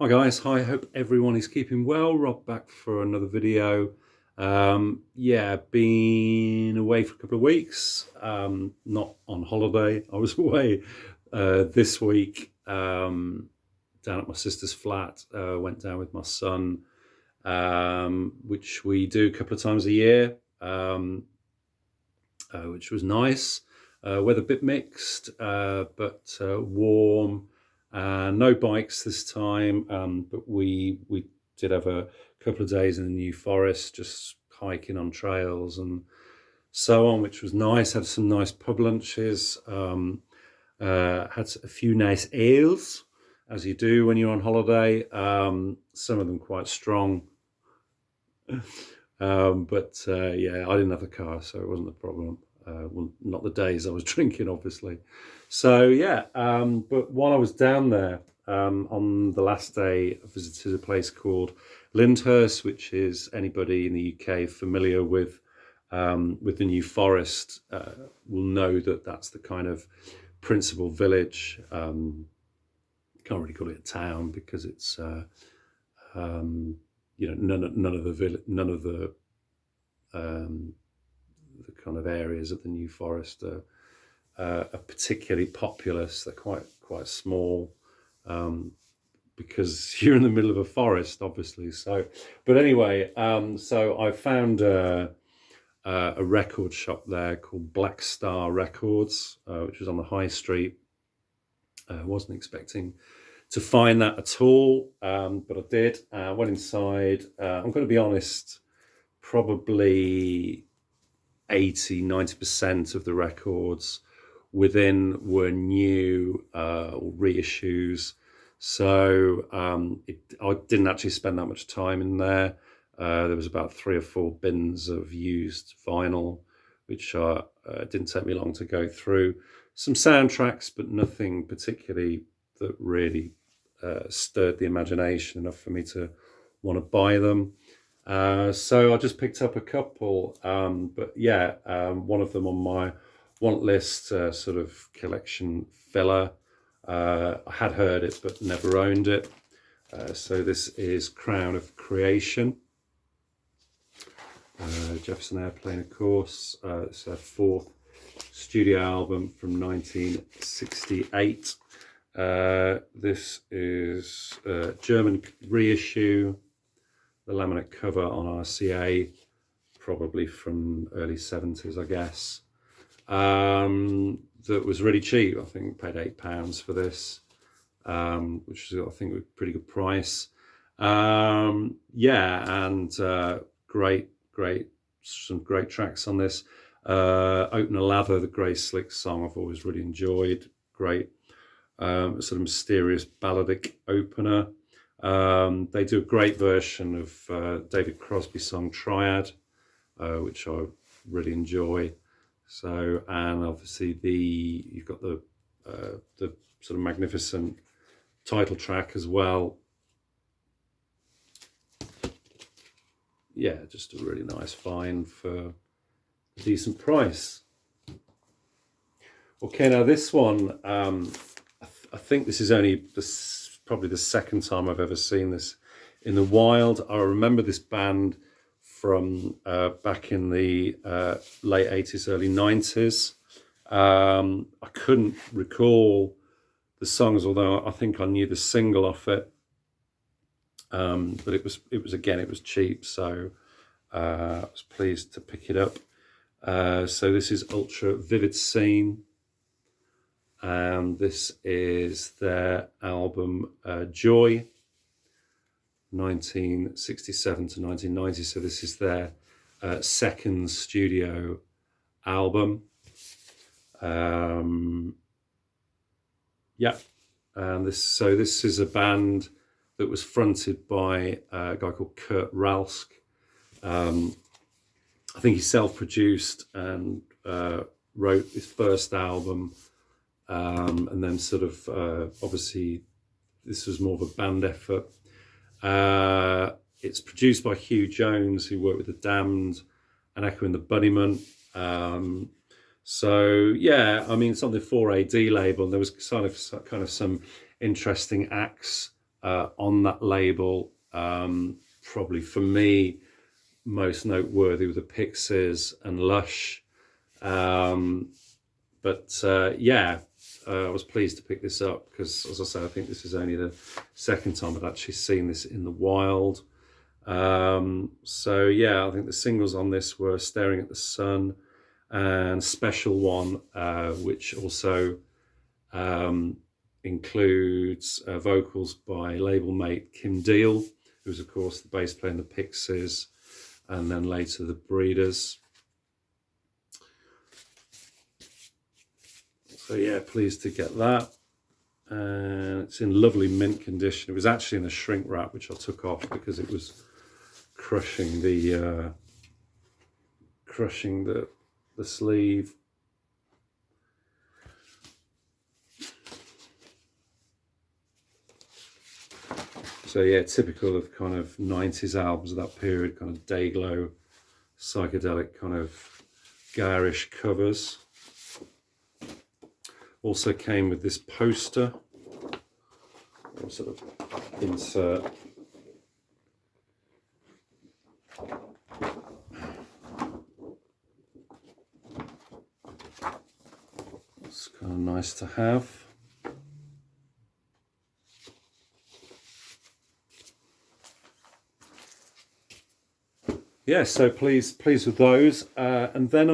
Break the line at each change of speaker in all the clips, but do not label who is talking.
Hi guys, hi, hope everyone is keeping well. Rob back for another video. Yeah, been away for a couple of weeks, not on holiday. I was away this week, down at my sister's flat. Went down with my son, which we do a couple of times a year, which was nice. Weather a bit mixed, but warm. No bikes this time, but we did have a couple of days in the New Forest, just hiking on trails and so on, which was nice. Had some nice pub lunches. Had a few nice ales, as you do when you're on holiday. Some of them quite strong. Yeah, I didn't have a car, so it wasn't a problem. Well, not the days I was drinking, obviously. So yeah, but while I was down there, on the last day, I visited a place called Lyndhurst, which is anybody in the UK familiar with the New Forest will know that that's the kind of principal village. Can't really call it a town because it's none of the kind of areas of the New Forest are particularly populous. They're quite small, because you're in the middle of a forest, obviously. So, but anyway, so I found a record shop there called Black Star Records, which was on the high street. Wasn't expecting to find that at all, but I did. Went inside. I'm going to be honest, probably 80-90% of the records within were new or reissues. So I didn't actually spend that much time in there. There was about 3 or 4 bins of used vinyl, which didn't take me long to go through. Some soundtracks, but nothing particularly that really stirred the imagination enough for me to want to buy them. So I just picked up a couple, but yeah, one of them on my want list, sort of collection filler. I had heard it but never owned it. So this is Crown of Creation. Jefferson Airplane, of course. It's their 4th studio album from 1968. This is a German reissue. The laminate cover on RCA, probably from early 70s, I guess. That was really cheap. I think paid £8 for this, which is, I think, a pretty good price. Yeah, and some great tracks on this. Open a Lather, the Grey Slick song, I've always really enjoyed. Great, sort of mysterious balladic opener. They do a great version of David Crosby's song Triad, which I really enjoy. So, and obviously you've got the sort of magnificent title track as well. Yeah, just a really nice find for a decent price. Okay, now this one, I think this is only probably the second time I've ever seen this in the wild. I remember this band from back in the late 80s, early 90s. I couldn't recall the songs, although I think I knew the single off it. But it was cheap, so I was pleased to pick it up. So this is Ultra Vivid Scene, and this is their album Joy, 1967 to 1990. So this is their second studio album. Yeah, and this is a band that was fronted by a guy called Kurt Ralsk. I think he self-produced and wrote his first album, and then sort of obviously this was more of a band effort. It's produced by Hugh Jones, who worked with The Damned and Echo and the Bunnymen. So yeah, I mean, it's on the 4AD label. And there was kind of some interesting acts on that label. Probably for me, most noteworthy were the Pixies and Lush. Yeah, I was pleased to pick this up because, as I say, I think this is only the second time I've actually seen this in the wild. So yeah, I think the singles on this were Staring at the Sun and Special One, which also includes vocals by label mate Kim Deal, who's of course the bass player in the Pixies and then later the Breeders. So yeah, pleased to get that. And it's in lovely mint condition. It was actually in a shrink wrap, which I took off because it was crushing the sleeve. So yeah, typical of kind of 90s albums of that period, kind of day-glow, psychedelic, kind of garish covers. Also came with this poster, or sort of insert. It's kind of nice to have. Yeah, so pleased with those. And then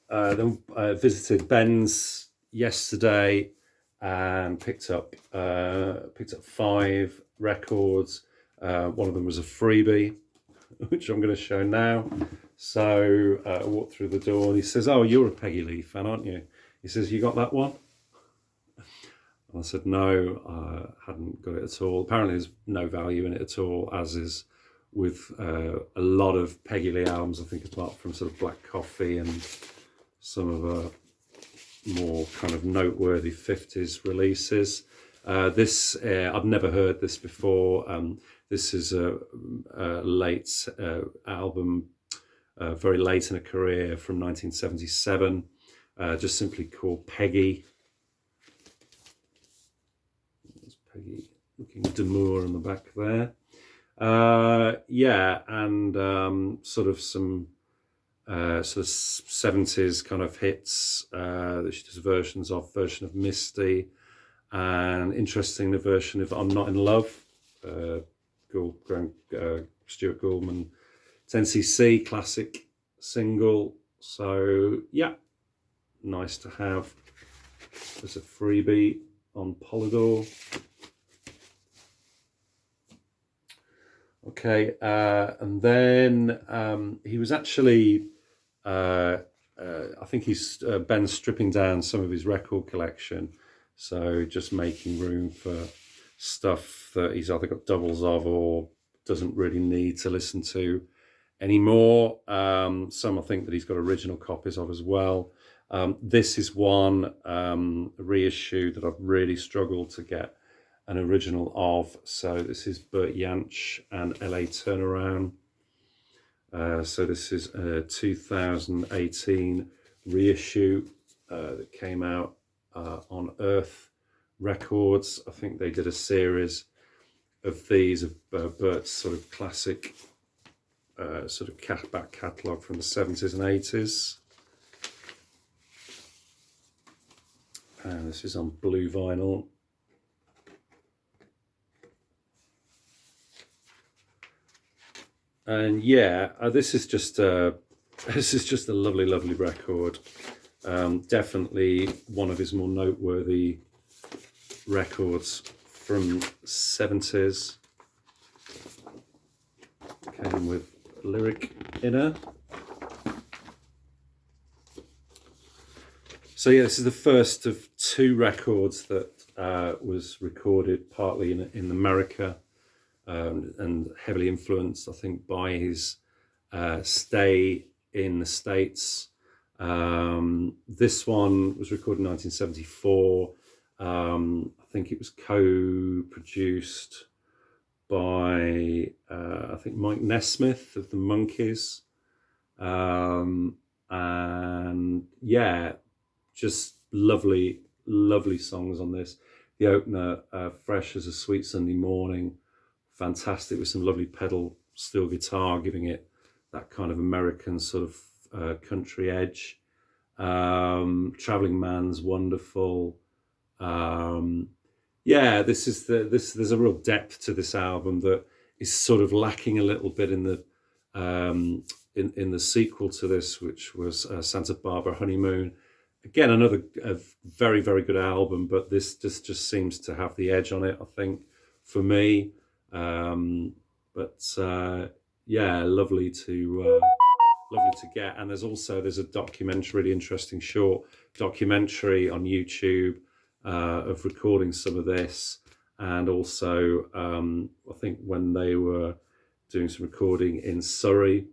I visited Ben's yesterday and picked up 5 records. One of them was a freebie, which I'm going to show now. So I walked through the door and he says, "Oh, you're a Peggy Lee fan, aren't you?" He says, "You got that one?" And I said, "No, I hadn't got it at all." Apparently there's no value in it at all, as is with a lot of Peggy Lee albums, I think, apart from sort of Black Coffee and some of her more kind of noteworthy 50s releases. This, I've never heard this before. This is a late album, very late in a career, from 1977, just simply called Peggy. There's Peggy looking demure on the back there. Yeah, and sort of some sort of 70s kind of hits that she does version of Misty, and interesting, the version of I'm Not in Love, Stuart Gouldman, 10cc classic single. So yeah, nice to have as a freebie on Polydor. Okay, and then he was actually, I think he's Ben's stripping down some of his record collection, so just making room for stuff that he's either got doubles of or doesn't really need to listen to anymore. Some I think that he's got original copies of as well. This is one reissue that I've really struggled to get an original of. So this is Bert Yan and LA Turnaround. So this is a 2018 reissue that came out on Earth Records. I think they did a series of these of Bert's sort of classic sort of back catalogue from the 70s and 80s. And this is on blue vinyl. And yeah, this is just a lovely, lovely record. Definitely one of his more noteworthy records from 70s. Came with lyric inner. So yeah, this is the first of 2 records that was recorded partly in America. And heavily influenced, I think, by his stay in the States. This one was recorded in 1974. I think it was co-produced by, I think, Mike Nesmith of the Monkees. And yeah, just lovely, lovely songs on this. the opener, Fresh as a Sweet Sunday Morning, fantastic, with some lovely pedal steel guitar, giving it that kind of American sort of country edge. Traveling Man's wonderful. Yeah, there's a real depth to this album that is sort of lacking a little bit in the in the sequel to this, which was Santa Barbara Honeymoon. Again, another very, very good album, but this just seems to have the edge on it, I think, for me. Yeah, lovely to get. And there's a documentary, really interesting short documentary on YouTube of recording some of this, and also I think when they were doing some recording in Surrey,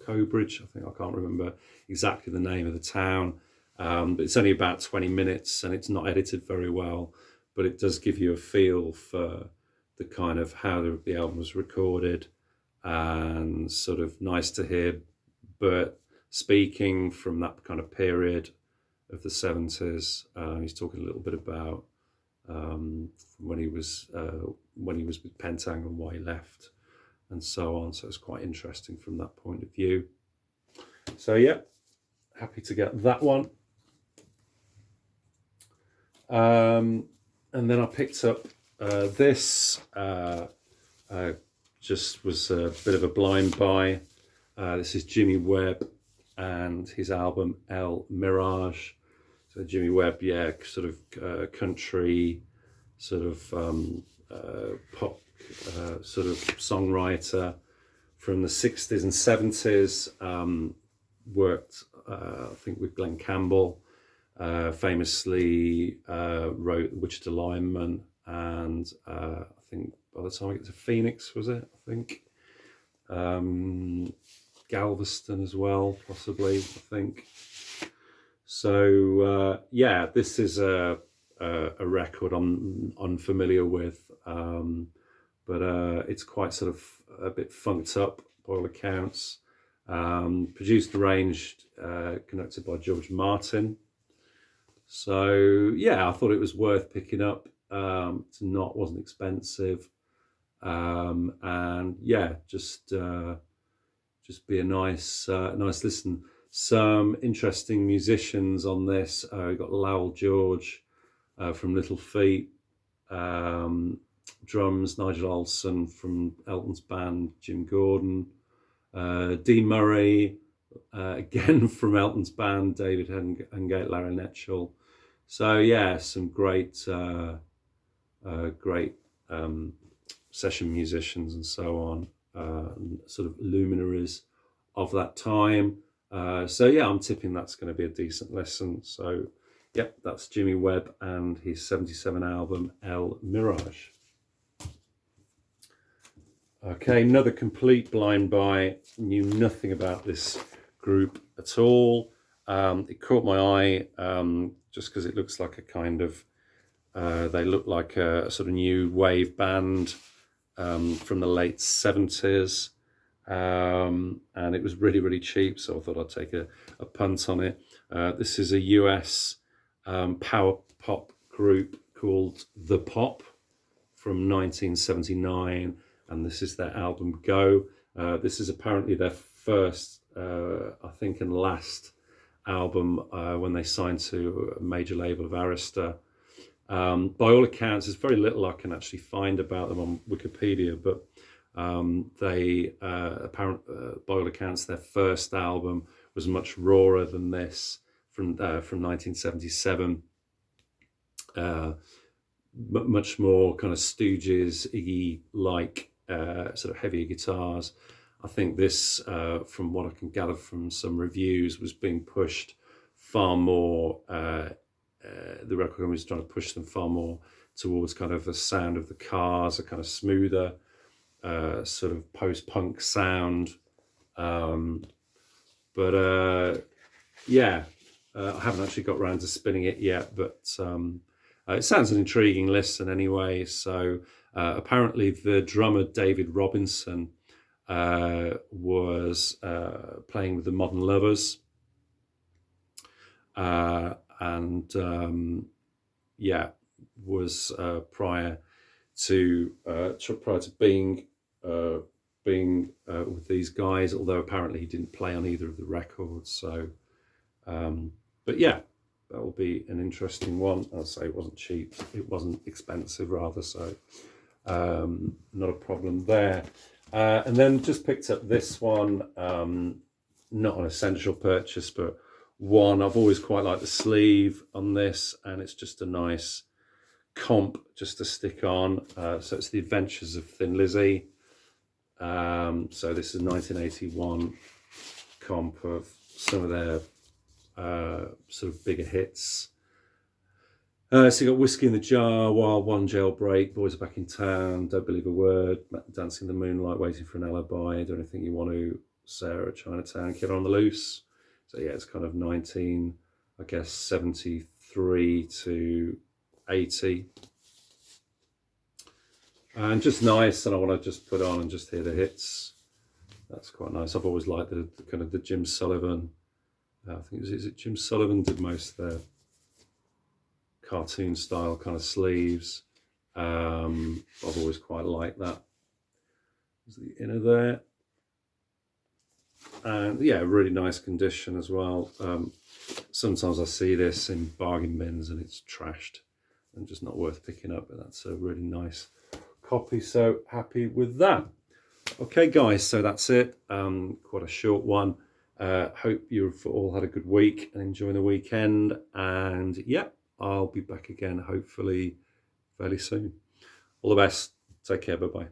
Cobridge, I can't remember exactly the name of the town, but it's only about 20 minutes and it's not edited very well, but it does give you a feel for the kind of how the album was recorded, and sort of nice to hear Bert speaking from that kind of period of the 70s. He's talking a little bit about when he was with Pentang and why he left, and so on. So it's quite interesting from that point of view. So yeah, happy to get that one. And then I picked up this. Just was a bit of a blind buy. This is Jimmy Webb and his album El Mirage. So Jimmy Webb, yeah, sort of country, sort of pop, sort of songwriter from the 60s and 70s. Worked, I think, with Glenn Campbell. Famously wrote Wichita Lineman, and I think by the time I get to Phoenix, was it? I think Galveston as well, possibly. I think. So yeah, this is a record I'm unfamiliar with, but it's quite sort of a bit funked up by all accounts. Produced, arranged, conducted by George Martin. So yeah, I thought it was worth picking up. Wasn't expensive, and yeah, just be a nice listen. Some interesting musicians on this. We got Lowell George from Little Feat, drums Nigel Olsson from Elton's band, Jim Gordon, Dean Murray again from Elton's band, David Hungate, Larry Netchell. So yeah, some great session musicians and so on, sort of luminaries of that time. So yeah, I'm tipping that's going to be a decent listen. So yep, that's Jimmy Webb and his 77 album El Mirage. Okay, another complete blind buy. Knew nothing about this group at all. It caught my eye just because it looks like a kind of, they look like a sort of new wave band from the late 70s. And it was really, really cheap, so I thought I'd take a punt on it. This is a US power pop group called The Pop from 1979, and this is their album Go. This is apparently their first, I think, and last album when they signed to a major label of Arista. By all accounts, there's very little I can actually find about them on Wikipedia, but they apparently, by all accounts, their first album was much rawer than this from 1977. Much more kind of Stooges, Iggy-like, sort of heavier guitars. I think this, from what I can gather from some reviews, was being pushed far more. The record company was trying to push them far more towards kind of the sound of the Cars, a kind of smoother, sort of post-punk sound. Yeah, I haven't actually got around to spinning it yet, but it sounds an intriguing listen anyway. So apparently the drummer David Robinson was playing with the Modern Lovers, and yeah, was prior to being with these guys, although apparently he didn't play on either of the records. So, but yeah, that will be an interesting one. I'll say it wasn't cheap, it wasn't expensive rather, so not a problem there. And then just picked up this one, not an essential purchase, but one I've always quite liked the sleeve on this, and it's just a nice comp just to stick on. So it's The Adventures of Thin Lizzy. So this is 1981 comp of some of their sort of bigger hits. So you got Whiskey in the Jar, Wild One, Jailbreak, Boys Are Back in Town, Don't Believe a Word, Dancing in the Moonlight, Waiting for an Alibi, Do Anything You Want to, Sarah, Chinatown, Kid on the Loose. So yeah, it's kind of 73 to 80. And just nice, and I want to just put on and just hear the hits. That's quite nice. I've always liked the kind of the Jim Sullivan. I think is it Jim Sullivan did most of their cartoon style kind of sleeves. I've always quite liked that. There's the inner there. And yeah, really nice condition as well. Sometimes I see this in bargain bins and it's trashed and just not worth picking up, but that's a really nice copy, so happy with that. Okay guys, so that's it. Quite a short one. Hope you've all had a good week and enjoying the weekend, and yeah, I'll be back again hopefully fairly soon. All the best. Take care. Bye bye.